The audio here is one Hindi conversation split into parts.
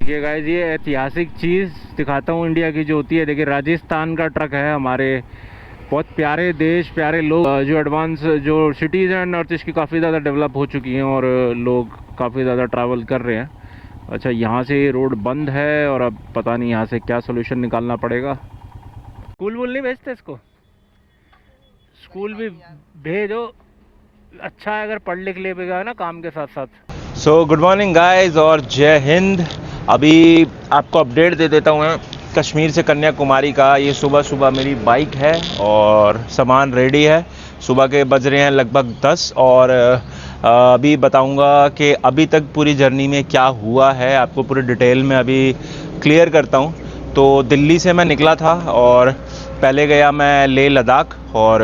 देखिए गाइस, ये ऐतिहासिक चीज़ दिखाता हूँ इंडिया की जो होती है। देखिए, राजस्थान का ट्रक है। हमारे बहुत प्यारे देश, प्यारे लोग, जो एडवांस जो सिटीज़ हैं नॉर्थ ईस्ट की, काफ़ी ज़्यादा डेवलप हो चुकी हैं और लोग काफ़ी ज़्यादा ट्रैवल कर रहे हैं। अच्छा, यहाँ से ये रोड बंद है और अब पता नहीं यहाँ से क्या सोल्यूशन निकालना पड़ेगा। स्कूल वूल नहीं भेजते इसको? स्कूल भी भेजो, अच्छा है अगर पढ़ लिख लेगा ना काम के साथ साथ। सो गुड मॉर्निंग गाइस और जय हिंद। अभी आपको अपडेट दे देता हूँ मैं कश्मीर से कन्याकुमारी का। ये सुबह सुबह मेरी बाइक है और सामान रेडी है। सुबह के बज रहे हैं लगभग 10 और अभी बताऊंगा कि अभी तक पूरी जर्नी में क्या हुआ है। आपको पूरी डिटेल में अभी क्लियर करता हूँ। तो दिल्ली से मैं निकला था और पहले गया मैं लेह लद्दाख, और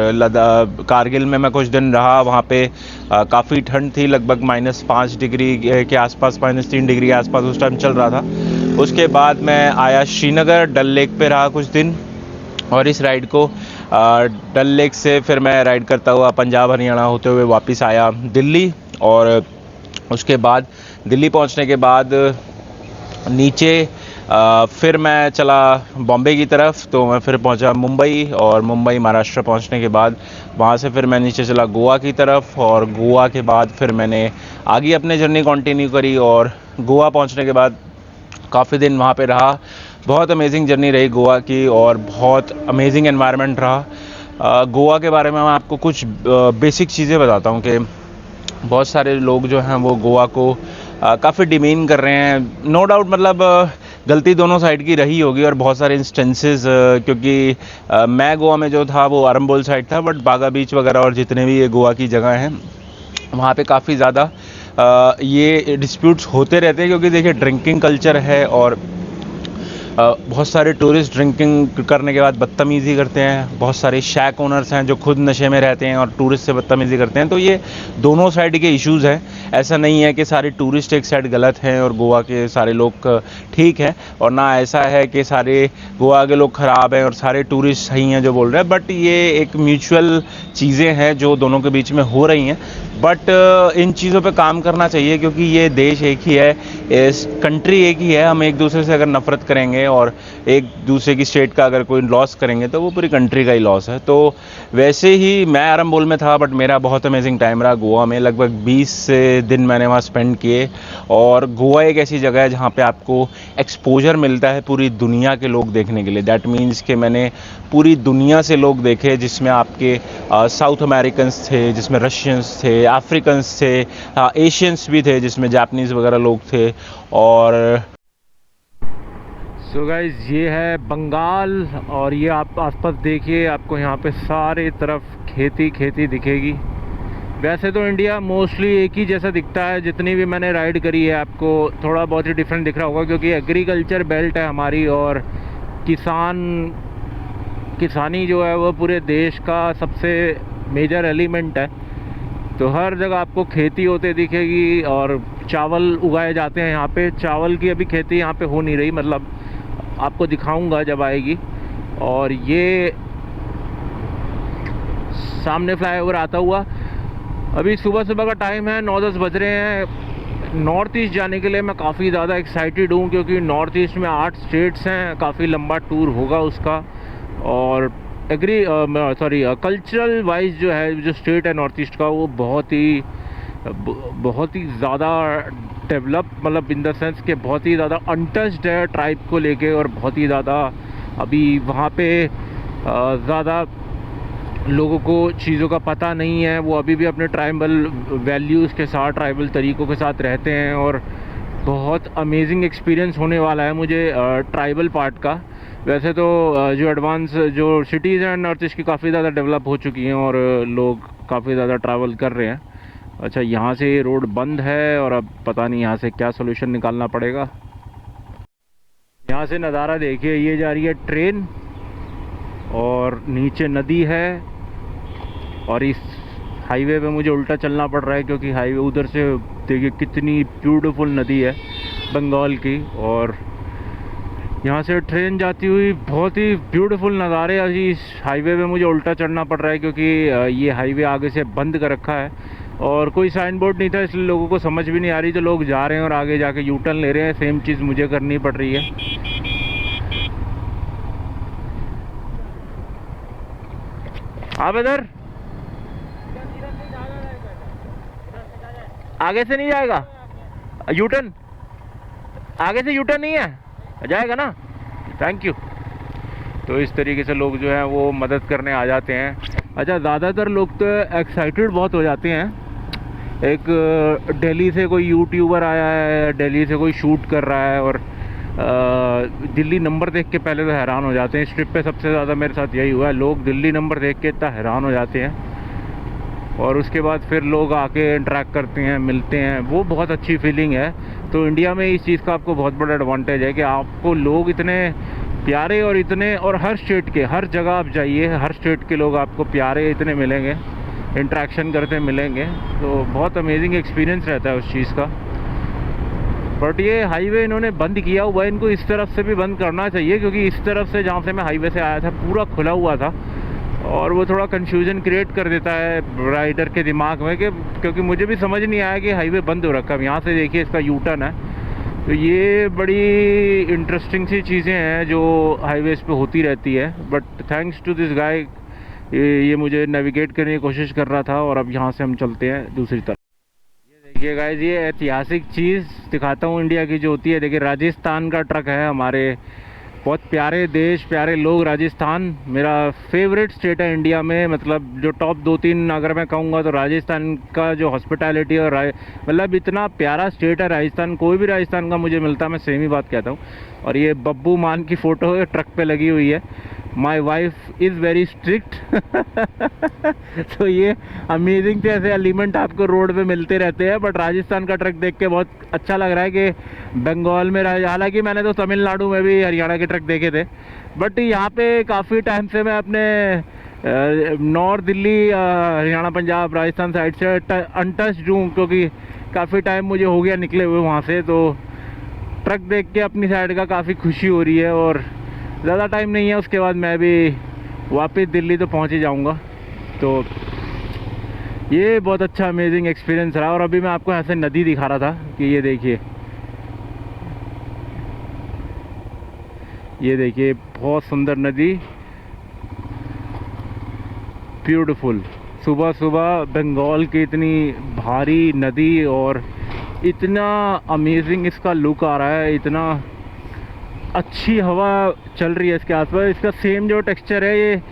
कारगिल में मैं कुछ दिन रहा। वहाँ पे काफ़ी ठंड थी, लगभग -5 डिग्री के आसपास, -3 डिग्री के आसपास उस टाइम चल रहा था। उसके बाद मैं आया श्रीनगर, डल लेक पे रहा कुछ दिन, और इस राइड को डल लेक से फिर मैं राइड करता हुआ पंजाब हरियाणा होते हुए वापस आया दिल्ली। और उसके बाद दिल्ली पहुंचने के बाद नीचे फिर मैं चला बॉम्बे की तरफ। तो मैं फिर पहुंचा मुंबई, और मुंबई महाराष्ट्र पहुंचने के बाद वहां से फिर मैं नीचे चला गोवा की तरफ, और गोवा के बाद फिर मैंने आगे अपने जर्नी कंटिन्यू करी। और गोवा पहुंचने के बाद काफ़ी दिन वहाँ पे रहा। बहुत अमेजिंग जर्नी रही गोवा की, और बहुत अमेजिंग एनवायरनमेंट रहा। गोवा के बारे में मैं आपको कुछ बेसिक चीज़ें बताता हूँ कि बहुत सारे लोग जो हैं वो गोवा को काफ़ी डिमीन कर रहे हैं। नो डाउट, मतलब गलती दोनों साइड की रही होगी, और बहुत सारे इंस्टेंसेस, क्योंकि मैं गोवा में जो था वो आरंबोल साइड था, बट बागा बीच वगैरह और जितने भी ये गोवा की जगह हैं वहाँ पे काफ़ी ज़्यादा ये डिस्प्यूट्स होते रहते हैं। क्योंकि देखिए, ड्रिंकिंग कल्चर है, और बहुत सारे टूरिस्ट ड्रिंकिंग करने के बाद बदतमीज़ी करते हैं। बहुत सारे शैक ओनर्स हैं जो खुद नशे में रहते हैं और टूरिस्ट से बदतमीज़ी करते हैं। तो ये दोनों साइड के इश्यूज़ हैं। ऐसा नहीं है कि सारे टूरिस्ट एक साइड गलत हैं और गोवा के सारे लोग ठीक हैं, और ना ऐसा है कि सारे गोवा के लोग ख़राब हैं और सारे टूरिस्ट सही हैं जो बोल रहे हैं। बट ये एक म्यूचुअल चीज़ें हैं जो दोनों के बीच में हो रही हैं। बट इन चीज़ों पे काम करना चाहिए, क्योंकि ये देश एक ही है, इस कंट्री एक ही है। हम एक दूसरे से अगर नफ़रत करेंगे और एक दूसरे की स्टेट का अगर कोई लॉस करेंगे तो वो पूरी कंट्री का ही लॉस है। तो वैसे ही मैं आरंबोल में था, बट मेरा बहुत अमेजिंग टाइम रहा गोवा में। लगभग 20 दिन मैंने वहाँ स्पेंड किए। और गोवा एक ऐसी जगह है जहाँ पे आपको एक्सपोजर मिलता है पूरी दुनिया के लोग देखने के लिए। दैट मीन्स कि मैंने पूरी दुनिया से लोग देखे, जिसमें आपके साउथ अमेरिकन्स थे, जिसमें रशियंस थे, अफ्रीकन्स थे, एशियंस भी थे, जिसमें जापानीज़ वगैरह लोग थे। और सो गाइस, ये है बंगाल, और ये आप आसपास देखिए, आपको यहाँ पे सारे तरफ खेती खेती दिखेगी। वैसे तो इंडिया मोस्टली एक ही जैसा दिखता है, जितनी भी मैंने राइड करी है आपको थोड़ा बहुत ही डिफरेंट दिख रहा होगा, क्योंकि एग्रीकल्चर बेल्ट है हमारी, और किसानी जो है वो पूरे देश का सबसे मेजर एलिमेंट है। तो हर जगह आपको खेती होते दिखेगी, और चावल उगाए जाते हैं यहाँ पे। चावल की अभी खेती यहाँ पे हो नहीं रही, मतलब आपको दिखाऊंगा जब आएगी। और ये सामने फ्लाईओवर आता हुआ, अभी सुबह सुबह का टाइम है, 9-10 बज रहे हैं। नॉर्थ ईस्ट जाने के लिए मैं काफ़ी ज़्यादा एक्साइटेड हूँ, क्योंकि नॉर्थ ईस्ट में 8 स्टेट्स हैं, काफ़ी लंबा टूर होगा उसका। और कल्चरल वाइज जो है, जो स्टेट है नॉर्थ ईस्ट का, वो बहुत ही ज़्यादा डेवलप, मतलब इन द सेंस कि बहुत ही ज़्यादा अनटच्ड है ट्राइब को लेके, और बहुत ही ज़्यादा अभी वहाँ पे ज़्यादा लोगों को चीज़ों का पता नहीं है। वो अभी भी अपने ट्राइबल वैल्यूज़ के साथ, ट्राइबल तरीक़ों के साथ रहते हैं। और बहुत अमेजिंग एक्सपीरियंस होने वाला है मुझे ट्राइबल पार्ट का। वैसे तो जो एडवांस जो सिटीज़ हैं नॉर्थ ईस्ट की, काफ़ी ज़्यादा डेवलप हो चुकी हैं और लोग काफ़ी ज़्यादा ट्रैवल कर रहे हैं। अच्छा, यहाँ से ये रोड बंद है और अब पता नहीं यहाँ से क्या सोल्यूशन निकालना पड़ेगा। यहाँ से नज़ारा देखिए, ये जा रही है ट्रेन और नीचे नदी है, और इस हाईवे पे मुझे उल्टा चलना पड़ रहा है, क्योंकि हाईवे उधर से देखिए कितनी ब्यूटीफुल नदी है बंगाल की। और यहाँ से ट्रेन जाती हुई, बहुत ही ब्यूटीफुल नज़ारे। अभी इस हाईवे पे मुझे उल्टा चढ़ना पड़ रहा है, क्योंकि ये हाईवे आगे से बंद कर रखा है। और कोई साइन बोर्ड नहीं था, इसलिए लोगों को समझ भी नहीं आ रही, तो लोग जा रहे हैं और आगे जाके यू टर्न ले रहे हैं। सेम चीज़ मुझे करनी पड़ रही है। आप इधर आगे से नहीं जाएगा यू टर्न, आगे से यू टर्न नहीं है, जाएगा ना? Thank you. तो इस तरीके से लोग जो हैं वो मदद करने आ जाते हैं। अच्छा, ज़्यादातर लोग तो एक्साइटेड बहुत हो जाते हैं। एक दिल्ली से कोई यूट्यूबर आया है, दिल्ली से कोई शूट कर रहा है, और दिल्ली नंबर देख के पहले तो हैरान हो जाते हैं। इस ट्रिप पे सबसे ज़्यादा मेरे साथ यही हुआ है, लोग दिल्ली नंबर देख के इतना हैरान हो जाते हैं, और उसके बाद फिर लोग आके इंटरेक्ट करते हैं, मिलते हैं, वो बहुत अच्छी फीलिंग है। तो इंडिया में इस चीज़ का आपको बहुत बड़ा एडवांटेज है कि आपको लोग इतने प्यारे और इतने, और हर स्टेट के, हर जगह आप जाइए, हर स्टेट के लोग आपको प्यारे इतने मिलेंगे, इंटरेक्शन करते मिलेंगे। तो बहुत अमेजिंग एक्सपीरियंस रहता है उस चीज़ का। बट ये हाईवे इन्होंने बंद किया हुआ है, इनको इस तरफ से भी बंद करना चाहिए, क्योंकि इस तरफ से जहाँ से मैं हाईवे से आया था पूरा खुला हुआ था, और वो थोड़ा कंफ्यूजन क्रिएट कर देता है राइडर के दिमाग में, कि क्योंकि मुझे भी समझ नहीं आया कि हाईवे बंद हो रखा है। यहाँ से देखिए इसका यू टर्न है। तो ये बड़ी इंटरेस्टिंग सी चीज़ें हैं जो हाईवेज़ पे होती रहती है। But thanks to this guy, ये मुझे नेविगेट करने की कोशिश कर रहा था। और अब यहाँ से हम चलते हैं दूसरी तरफ। ये देखिए गाइस, ये ऐतिहासिक चीज़ दिखाता हूँ इंडिया की जो होती है। देखिए राजस्थान का ट्रक है, हमारे बहुत प्यारे देश, प्यारे लोग। राजस्थान मेरा फेवरेट स्टेट है इंडिया में, मतलब जो टॉप 2-3 अगर मैं कहूँगा तो राजस्थान का जो हॉस्पिटैलिटी और मतलब इतना प्यारा स्टेट है राजस्थान। कोई भी राजस्थान का मुझे मिलता मैं सेम ही बात कहता हूँ। और ये बब्बू मान की फ़ोटो है, ट्रक पे लगी हुई है। My wife is very strict. तो ये अमेजिंग से ऐसे एलिमेंट आपको रोड पे मिलते रहते हैं। बट राजस्थान का ट्रक देख के बहुत अच्छा लग रहा है कि बंगाल में, हालांकि मैंने तो तमिलनाडु में भी हरियाणा के ट्रक देखे थे, बट यहाँ पे काफ़ी टाइम से मैं अपने नॉर्थ दिल्ली, हरियाणा, पंजाब, राजस्थान साइड से अनटच्ड हूँ, क्योंकि काफ़ी टाइम मुझे हो गया निकले हुए वहाँ से। तो ट्रक देख के अपनी साइड का काफ़ी खुशी हो रही है, और ज़्यादा टाइम नहीं है, उसके बाद मैं भी वापस दिल्ली तो पहुंच ही जाऊंगा। तो ये बहुत अच्छा अमेजिंग एक्सपीरियंस रहा। और अभी मैं आपको ऐसे नदी दिखा रहा था कि ये देखिए, ये देखिए बहुत सुंदर नदी, ब्यूटीफुल। सुबह सुबह बंगाल की इतनी भारी नदी, और इतना अमेजिंग इसका लुक आ रहा है, इतना अच्छी हवा चल रही है इसके आसपास। इसका सेम जो टेक्सचर है, ये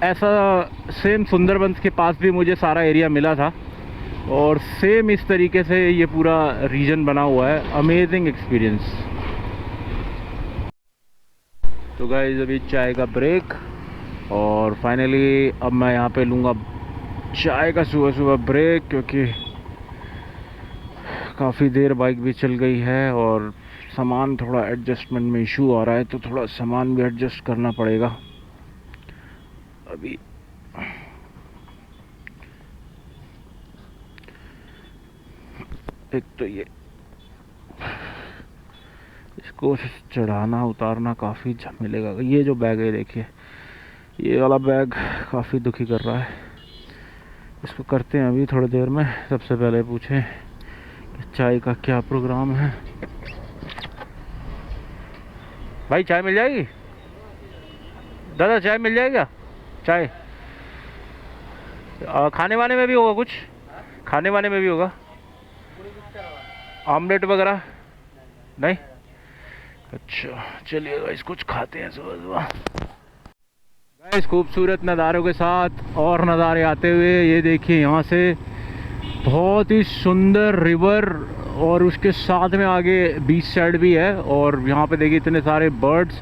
ऐसा सेम सुंदरबंस के पास भी मुझे सारा एरिया मिला था, और सेम इस तरीके से ये पूरा रीजन बना हुआ है। Amazing experience. तो गाइस अभी चाय का ब्रेक, और फाइनली अब मैं यहाँ पे लूँगा चाय का सुबह सुबह ब्रेक, क्योंकि काफ़ी देर बाइक भी चल गई है, और सामान थोड़ा एडजस्टमेंट में इशू आ रहा है, तो थोड़ा सामान भी एडजस्ट करना पड़ेगा अभी। एक तो ये इसको चढ़ाना उतारना काफ़ी झमेलेगा। ये जो बैग है देखिए, ये वाला बैग काफ़ी दुखी कर रहा है। इसको करते हैं अभी थोड़ी देर में। सबसे पहले पूछें कि चाय का क्या प्रोग्राम है। भाई चाय मिल जाएगी? दादा चाय मिल जाएगा? चाय खाने वाने में भी होगा कुछ? खाने वाने में भी होगा? ऑमलेट वगैरह नहीं? अच्छा चलिए गाइस कुछ खाते हैं सुबह सुबह। गाइस खूबसूरत नज़ारों के साथ और नज़ारे आते हुए, ये देखिए यहाँ से बहुत ही सुंदर रिवर, और उसके साथ में आगे बीच साइड भी है। और यहाँ पे देखिए इतने सारे बर्ड्स।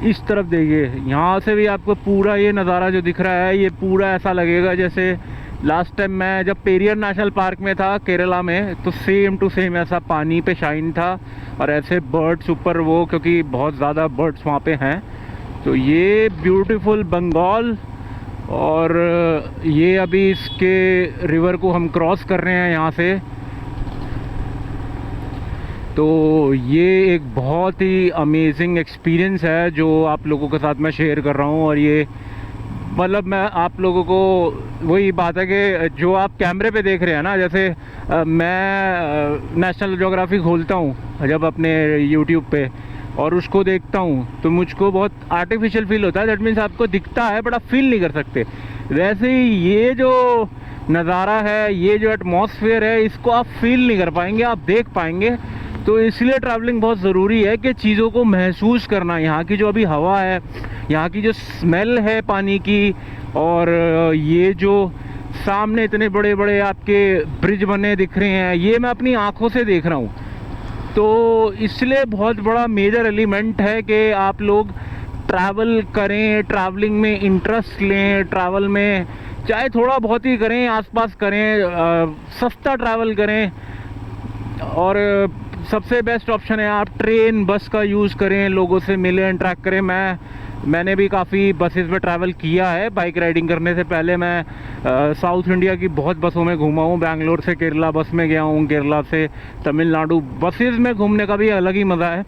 इस तरफ देखिए, यहाँ से भी आपको पूरा ये नज़ारा जो दिख रहा है, ये पूरा ऐसा लगेगा जैसे लास्ट टाइम मैं जब पेरियर नेशनल पार्क में था केरला में, तो सेम टू सेम ऐसा पानी पे शाइन था, और ऐसे बर्ड्स ऊपर वो, क्योंकि बहुत ज़्यादा बर्ड्स वहाँ पे हैं। तो ये ब्यूटीफुल बंगाल। और ये अभी इसके रिवर को हम क्रॉस कर रहे हैं यहाँ से। तो ये एक बहुत ही अमेजिंग एक्सपीरियंस है जो आप लोगों के साथ मैं शेयर कर रहा हूँ। और ये मतलब मैं आप लोगों को वही बात है कि जो आप कैमरे पे देख रहे हैं ना, जैसे मैं नेशनल ज्योग्राफी खोलता हूँ जब अपने यूट्यूब पे और उसको देखता हूँ तो मुझको बहुत आर्टिफिशियल फील होता है। दैट मीन्स आपको दिखता है बट आप फील नहीं कर सकते। वैसे ही ये जो नज़ारा है, ये जो एटमॉस्फेयर है, इसको आप फील नहीं कर पाएंगे, आप देख पाएंगे। तो इसलिए ट्रैवलिंग बहुत ज़रूरी है कि चीज़ों को महसूस करना। यहाँ की जो अभी हवा है, यहाँ की जो स्मेल है पानी की, और ये जो सामने इतने बड़े बड़े आपके ब्रिज बने दिख रहे हैं, ये मैं अपनी आँखों से देख रहा हूँ। तो इसलिए बहुत बड़ा मेजर एलिमेंट है कि आप लोग ट्रैवल करें, ट्रैवलिंग में इंटरेस्ट लें, ट्रैवल में चाहे थोड़ा बहुत ही करें, आसपास करें, सस्ता ट्रैवल करें। और सबसे बेस्ट ऑप्शन है आप ट्रेन बस का यूज़ करें, लोगों से मिलें, इंटरेक्ट करें। मैंने भी काफ़ी बसेस में ट्रैवल किया है। बाइक राइडिंग करने से पहले मैं साउथ इंडिया की बहुत बसों में घूमा हूँ। बैंगलोर से केरला बस में गया हूँ, केरला से तमिलनाडु। बसेस में घूमने का भी अलग ही मज़ा है।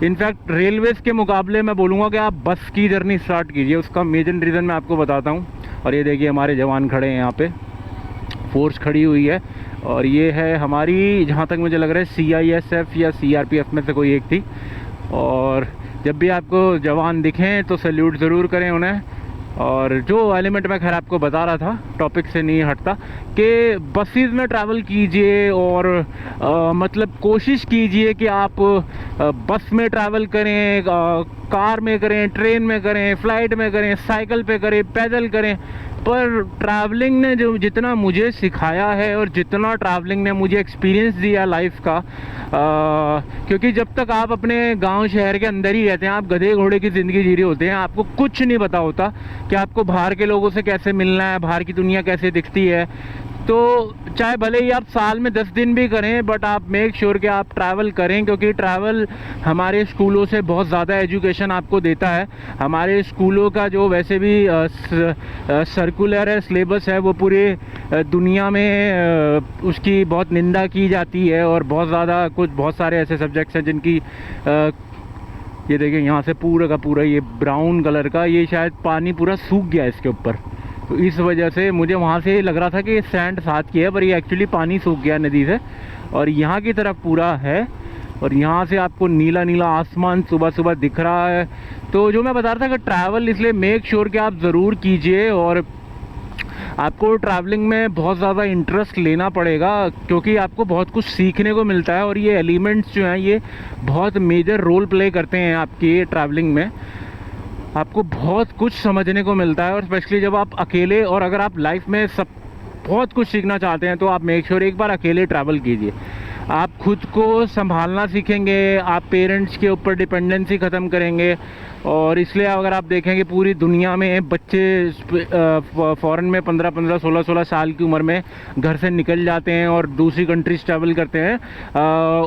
इनफैक्ट रेलवेज़ के मुकाबले मैं बोलूँगा कि आप बस की जर्नी स्टार्ट कीजिए। उसका मेजर रीज़न मैं आपको बताता हूँ। और ये देखिए हमारे जवान खड़े हैं यहाँ पे, फोर्स खड़ी हुई है। और ये है हमारी, जहाँ तक मुझे लग रहा है CISF या CRPF में से कोई एक थी। और जब भी आपको जवान दिखें तो सैल्यूट ज़रूर करें उन्हें। और जो एलिमेंट मैं खैर आपको बता रहा था, टॉपिक से नहीं हटता, कि बसेस में ट्रैवल कीजिए और मतलब कोशिश कीजिए कि आप बस में ट्रैवल करें, कार में करें, ट्रेन में करें, फ़्लाइट में करें, साइकिल पे करें, पैदल करें। पर ट्रैवलिंग ने जो जितना मुझे सिखाया है और जितना ट्रैवलिंग ने मुझे एक्सपीरियंस दिया लाइफ का, क्योंकि जब तक आप अपने गांव शहर के अंदर ही रहते हैं, आप गधे घोड़े की ज़िंदगी जी रहे होते हैं, आपको कुछ नहीं पता होता कि आपको बाहर के लोगों से कैसे मिलना है, बाहर की दुनिया कैसे दिखती है। तो चाहे भले ही आप साल में 10 दिन भी करें, बट आप मेक श्योर कि आप ट्रैवल करें, क्योंकि ट्रैवल हमारे स्कूलों से बहुत ज़्यादा एजुकेशन आपको देता है। हमारे स्कूलों का जो वैसे भी सर्कुलर है, सिलेबस है, वो पूरे दुनिया में उसकी बहुत निंदा की जाती है। और बहुत सारे ऐसे सब्जेक्ट्स हैं जिनकी ये देखिए यहाँ से पूरा का पूरा ये ब्राउन कलर का, ये शायद पानी पूरा सूख गया इसके ऊपर। तो इस वजह से मुझे वहाँ से लग रहा था कि ये सैंड साथ की है, पर ये एक्चुअली पानी सूख गया नदी से। और यहाँ की तरफ पूरा है, और यहाँ से आपको नीला नीला आसमान सुबह सुबह दिख रहा है। तो जो मैं बता रहा था कि ट्रैवल इसलिए मेक श्योर कि आप ज़रूर कीजिए। और आपको ट्रैवलिंग में बहुत ज़्यादा इंटरेस्ट लेना पड़ेगा, क्योंकि आपको बहुत कुछ सीखने को मिलता है। और ये एलिमेंट्स जो हैं ये बहुत मेजर रोल प्ले करते हैं आपकी ट्रैवलिंग में। आपको बहुत कुछ समझने को मिलता है, और स्पेशली जब आप अकेले, और अगर आप लाइफ में बहुत कुछ सीखना चाहते हैं तो आप मेक श्योर एक बार अकेले ट्रैवल कीजिए। आप खुद को संभालना सीखेंगे, आप पेरेंट्स के ऊपर डिपेंडेंसी ख़त्म करेंगे। और इसलिए अगर आप देखें कि पूरी दुनिया में बच्चे फ़ॉरेन में 15-15, 16-16 साल की उम्र में घर से निकल जाते हैं और दूसरी कंट्रीज ट्रैवल करते हैं,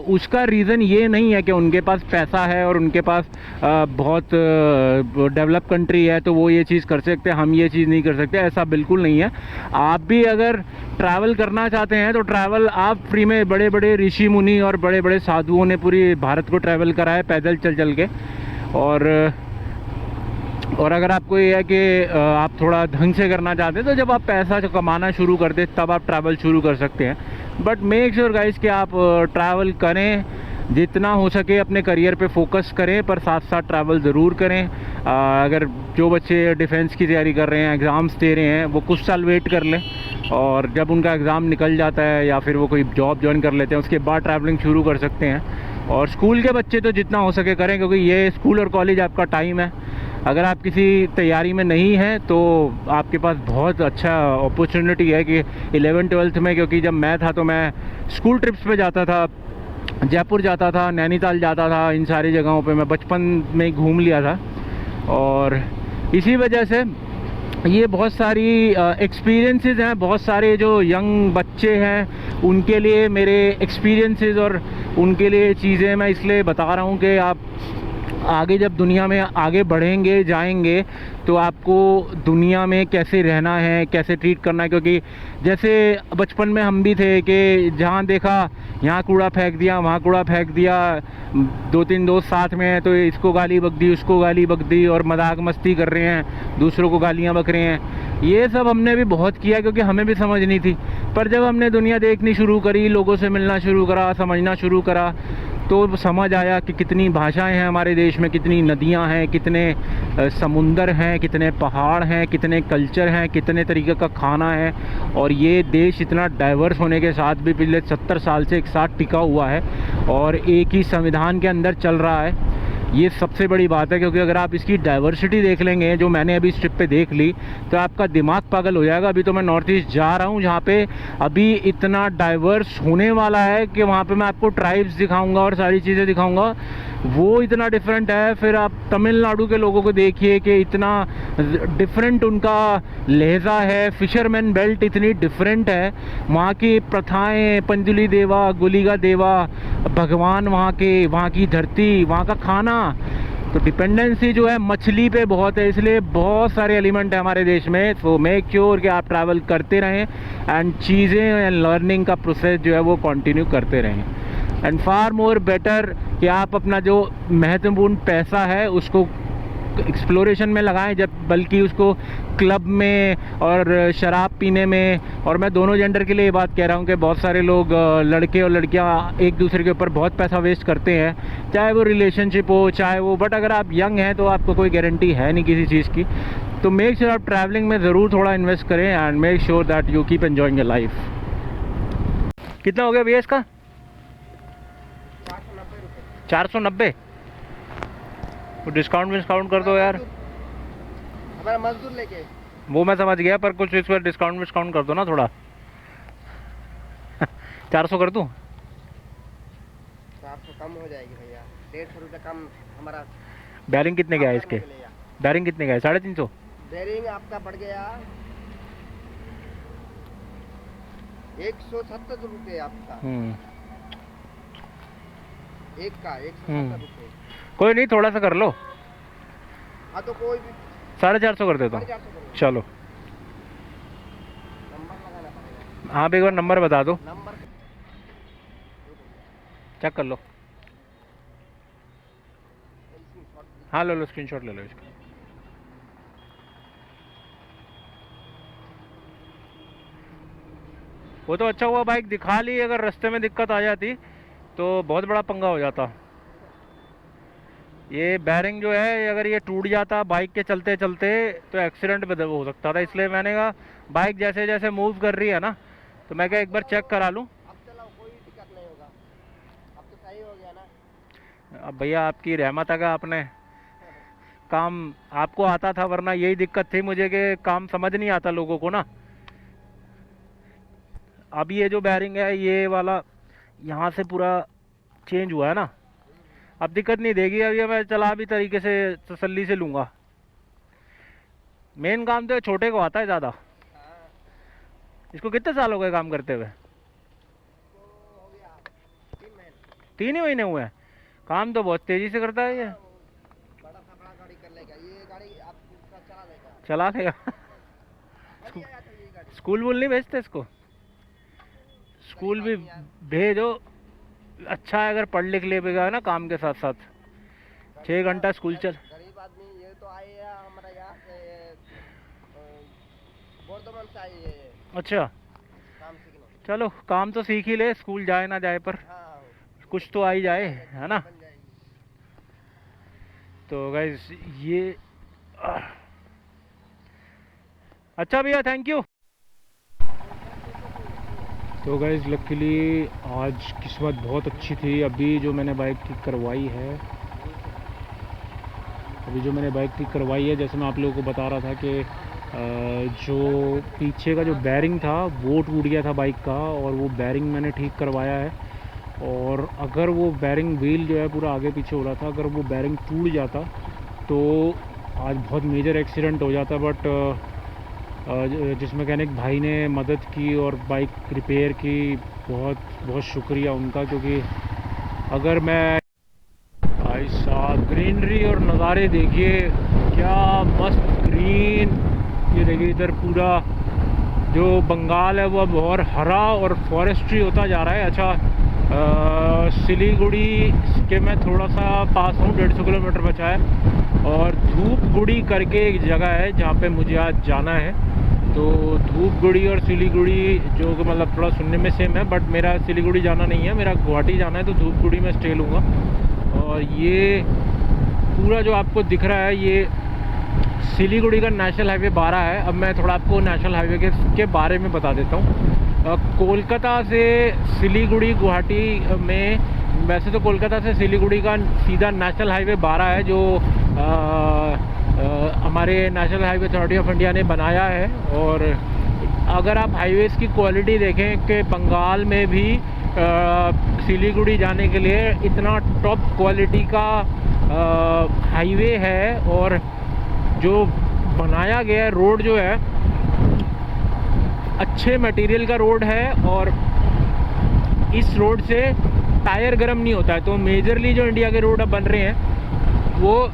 उसका रीज़न ये नहीं है कि उनके पास पैसा है और उनके पास बहुत डेवलप कंट्री है तो वो ये चीज़ कर सकते हैं, हम ये चीज़ नहीं कर सकते। ऐसा बिल्कुल नहीं है। आप भी अगर ट्रैवल करना चाहते हैं तो ट्रैवल आप फ्री में, बड़े बड़े ऋषि मुनि और बड़े बड़े साधुओं ने पूरी भारत को ट्रैवल करा है पैदल चल के। और अगर आपको ये है कि आप थोड़ा ढंग से करना चाहते हैं तो जब आप पैसा कमाना शुरू कर दें तब आप ट्रैवल शुरू कर सकते हैं। बट मेक श्योर गाइस कि आप ट्रैवल करें, जितना हो सके अपने करियर पे फोकस करें, पर साथ साथ ट्रैवल ज़रूर करें। अगर जो बच्चे डिफेंस की तैयारी कर रहे हैं, एग्ज़ाम्स दे रहे हैं, वो कुछ साल वेट कर लें, और जब उनका एग्ज़ाम निकल जाता है या फिर वो कोई जॉब ज्वाइन कर लेते हैं, उसके बाद ट्रैवलिंग शुरू कर सकते हैं। और स्कूल के बच्चे तो जितना हो सके करें, क्योंकि ये स्कूल और कॉलेज आपका टाइम है। अगर आप किसी तैयारी में नहीं हैं तो आपके पास बहुत अच्छा अपॉर्चुनिटी है कि 11th-12th में, क्योंकि जब मैं था तो मैं स्कूल ट्रिप्स पे जाता था, जयपुर जाता था, नैनीताल जाता था, इन सारी जगहों पे मैं बचपन में घूम लिया था। और इसी वजह से ये बहुत सारी एक्सपीरियंसेस हैं। बहुत सारे जो यंग बच्चे हैं उनके लिए मेरे एक्सपीरियंसेस और उनके लिए चीज़ें मैं इसलिए बता रहा हूँ कि आप आगे जब दुनिया में आगे बढ़ेंगे जाएंगे तो आपको दुनिया में कैसे रहना है, कैसे ट्रीट करना है। क्योंकि जैसे बचपन में हम भी थे कि जहाँ देखा यहाँ कूड़ा फेंक दिया, वहाँ कूड़ा फेंक दिया, 2-3 दोस्त साथ में हैं तो इसको गाली बक दी, उसको गाली बक दी और मजाक मस्ती कर रहे हैं, दूसरों को गालियाँ बक रहे हैं। ये सब हमने भी बहुत किया क्योंकि हमें भी समझ नहीं थी। पर जब हमने दुनिया देखनी शुरू करी, लोगों से मिलना शुरू करा, समझना शुरू करा, तो समझ आया कि कितनी भाषाएं हैं हमारे देश में, कितनी नदियां हैं, कितने समुंदर हैं, कितने पहाड़ हैं, कितने कल्चर हैं, कितने तरीके का खाना है। और ये देश इतना डाइवर्स होने के साथ भी पिछले 70 साल से एक साथ टिका हुआ है और एक ही संविधान के अंदर चल रहा है। ये सबसे बड़ी बात है क्योंकि अगर आप इसकी डाइवर्सिटी देख लेंगे, जो मैंने अभी इस ट्रिप पे देख ली, तो आपका दिमाग पागल हो जाएगा। अभी तो मैं नॉर्थ ईस्ट जा रहा हूँ जहाँ पे अभी इतना डाइवर्स होने वाला है कि वहाँ पे मैं आपको ट्राइब्स दिखाऊंगा और सारी चीज़ें दिखाऊंगा, वो इतना डिफरेंट है। फिर आप तमिलनाडु के लोगों को देखिए कि इतना डिफरेंट उनका लहजा है, फिशरमैन बेल्ट इतनी डिफरेंट है, वहाँ की प्रथाएं, पंजुली देवा, गुलिगा देवा, भगवान वहाँ की धरती, वहाँ का खाना। तो डिपेंडेंसी जो है मछली पे बहुत है, इसलिए बहुत सारे एलिमेंट है हमारे देश में। सो मेक श्योर कि आप ट्रैवल करते रहें एंड चीज़ें एंड लर्निंग का प्रोसेस जो है वो कंटिन्यू करते रहें। एंड फार मोर बेटर कि आप अपना जो महत्वपूर्ण पैसा है उसको एक्सप्लोरेशन में लगाएं, जब बल्कि उसको क्लब में और शराब पीने में। और मैं दोनों जेंडर के लिए ये बात कह रहा हूँ कि बहुत सारे लोग, लड़के और लड़कियाँ, एक दूसरे के ऊपर बहुत पैसा वेस्ट करते हैं, चाहे वो रिलेशनशिप हो चाहे वो। बट अगर आप यंग हैं तो आपको कोई गारंटी है नहीं किसी चीज़ की। तो मेक श्योर आप ट्रैवलिंग में ज़रूर थोड़ा इन्वेस्ट करें and make sure that you keep enjoying your life. कितना हो गया भैया इसका? 490। तो डिस्काउंट कर दो यार। हमारा मजदूर लेके। वो मैं समझ गया, पर कुछ इस पर डिस्काउंट कर दो ना थोड़ा। 400 कर दूं? 400 कम हो जाएगी भैया, 150 रुपये कम हमारा। बैरिंग कितने का है इसके? बैरिंग कितने का है? 350। बैरिंग आपका पड़ गया 170 रुपये आपका। एक का 170 रुपये। कोई नहीं, थोड़ा सा कर लो। हाँ तो कोई भी 450 कर देता हूँ। चलो नंबर लगाना पड़ेगा। आप एक बार नंबर बता दो। नंबर चेक कर लो। हाँ ले लो, स्क्रीनशॉट ले लो इसका। वो तो अच्छा हुआ बाइक दिखा ली, अगर रास्ते में दिक्कत आ जाती तो बहुत बड़ा पंगा हो जाता। ये बैरिंग जो है अगर ये टूट जाता बाइक के चलते चलते तो एक्सीडेंट भी हो सकता था। इसलिए मैंने कहा बाइक जैसे जैसे मूव कर रही है ना, तो मैं क्या एक बार चेक करा लूँ। अब चलाओ, कोई दिक्कत नहीं होगा। अब तो सही हो गया ना। अब भैया आपकी रहमत है, आपने काम आपको आता था, वरना यही दिक्कत थी मुझे कि काम समझ नहीं आता लोगों को ना। अब ये जो बैरिंग है ये वाला यहाँ से पूरा चेंज हुआ है ना, अब दिक्कत नहीं देगी। अब ये मैं चला भी तरीके से तसल्ली से लूँगा। मेन काम तो छोटे को आता है ज़्यादा। इसको कितने साल हो गए काम करते हुए? 3 ही महीने हुए हैं। काम तो बहुत तेज़ी से करता है ये। बड़ा गाड़ी कर लेगा ये, गाड़ी आप चला लेगा। स्कूल वूल नहीं भेजते इसको? स्कूल भी भेजो, अच्छा है अगर पढ़ लिख लेगा ना काम के साथ साथ। 6 घंटा स्कूल चल। गरीब आदमी ये तो आए हमारा यहाँ से, बर्धमान से आए हैं। अच्छा, काम सीखने। चलो काम तो सीख ही ले, स्कूल जाए ना जाए पर हाँ, कुछ तो आ ही जाए, है ना। तो गाइस ये अच्छा भैया, थैंक यू। तो गाइस लकीली आज किस्मत बहुत अच्छी थी। अभी जो मैंने बाइक ठीक करवाई है, जैसे मैं आप लोगों को बता रहा था कि जो पीछे का जो बैरिंग था वो टूट गया था बाइक का, और वो बैरिंग मैंने ठीक करवाया है। और अगर वो बैरिंग व्हील जो है पूरा आगे पीछे हो रहा था, अगर वो बैरिंग टूट जाता तो आज बहुत मेजर एक्सीडेंट हो जाता। बट जिस मैकेनिक भाई ने मदद की और बाइक रिपेयर की, बहुत बहुत शुक्रिया उनका। क्योंकि अगर मैं भाई साहब ग्रीनरी और नज़ारे देखिए, क्या मस्त ग्रीन। ये देखिए इधर पूरा जो बंगाल है वो अब और हरा और फॉरेस्ट्री होता जा रहा है। अच्छा सिलीगुड़ी के मैं थोड़ा सा पास हूँ, 150 किलोमीटर बचा है। और धूपगुड़ी करके एक जगह है जहाँ पे मुझे आज जाना है। तो धूपगुड़ी और सिलीगुड़ी जो कि मतलब थोड़ा सुनने में सेम है, बट मेरा सिलीगुड़ी जाना नहीं है, मेरा गुवाहाटी जाना है। तो धूपगुड़ी में स्टे लूँगा। और ये पूरा जो आपको दिख रहा है ये सिलीगुड़ी का नेशनल हाईवे 12 है। अब मैं थोड़ा आपको नेशनल हाईवे के बारे में बता देता हूँ। कोलकाता से सिलीगुड़ी गुवाहाटी में, वैसे तो कोलकाता से सिलीगुड़ी का सीधा नेशनल हाईवे 12 है जो हमारे national highway authority of India ने बनाया है। और अगर आप हाईवेज़ की क्वालिटी देखें कि बंगाल में भी सिलीगुड़ी जाने के लिए इतना टॉप क्वालिटी का हाईवे है। और जो बनाया गया है रोड जो है अच्छे मटेरियल का रोड है। और इस रोड से टायर गर्म नहीं होता है। तो मेजरली जो इंडिया के रोड अब बन रहे हैं वो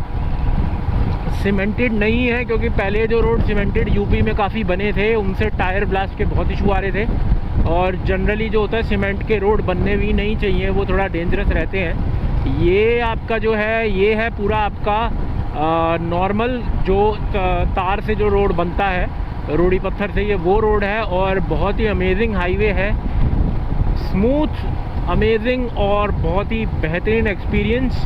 सीमेंटेड नहीं है, क्योंकि पहले जो रोड सीमेंटेड यूपी में काफ़ी बने थे उनसे टायर ब्लास्ट के बहुत इशू आ रहे थे। और जनरली जो होता है सीमेंट के रोड बनने भी नहीं चाहिए, वो थोड़ा डेंजरस रहते हैं। ये आपका जो है ये है पूरा आपका नॉर्मल जो तार से जो रोड बनता है रोड़ी पत्थर से, ये वो रोड है। और बहुत ही अमेजिंग हाईवे है, स्मूथ, अमेजिंग और बहुत ही बेहतरीन एक्सपीरियंस।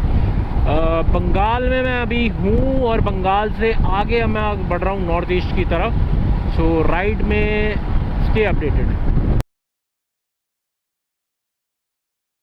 बंगाल में मैं अभी हूँ और बंगाल से आगे मैं बढ़ रहा हूँ नॉर्थ ईस्ट की तरफ। सो राइड में स्टे अपडेटेड।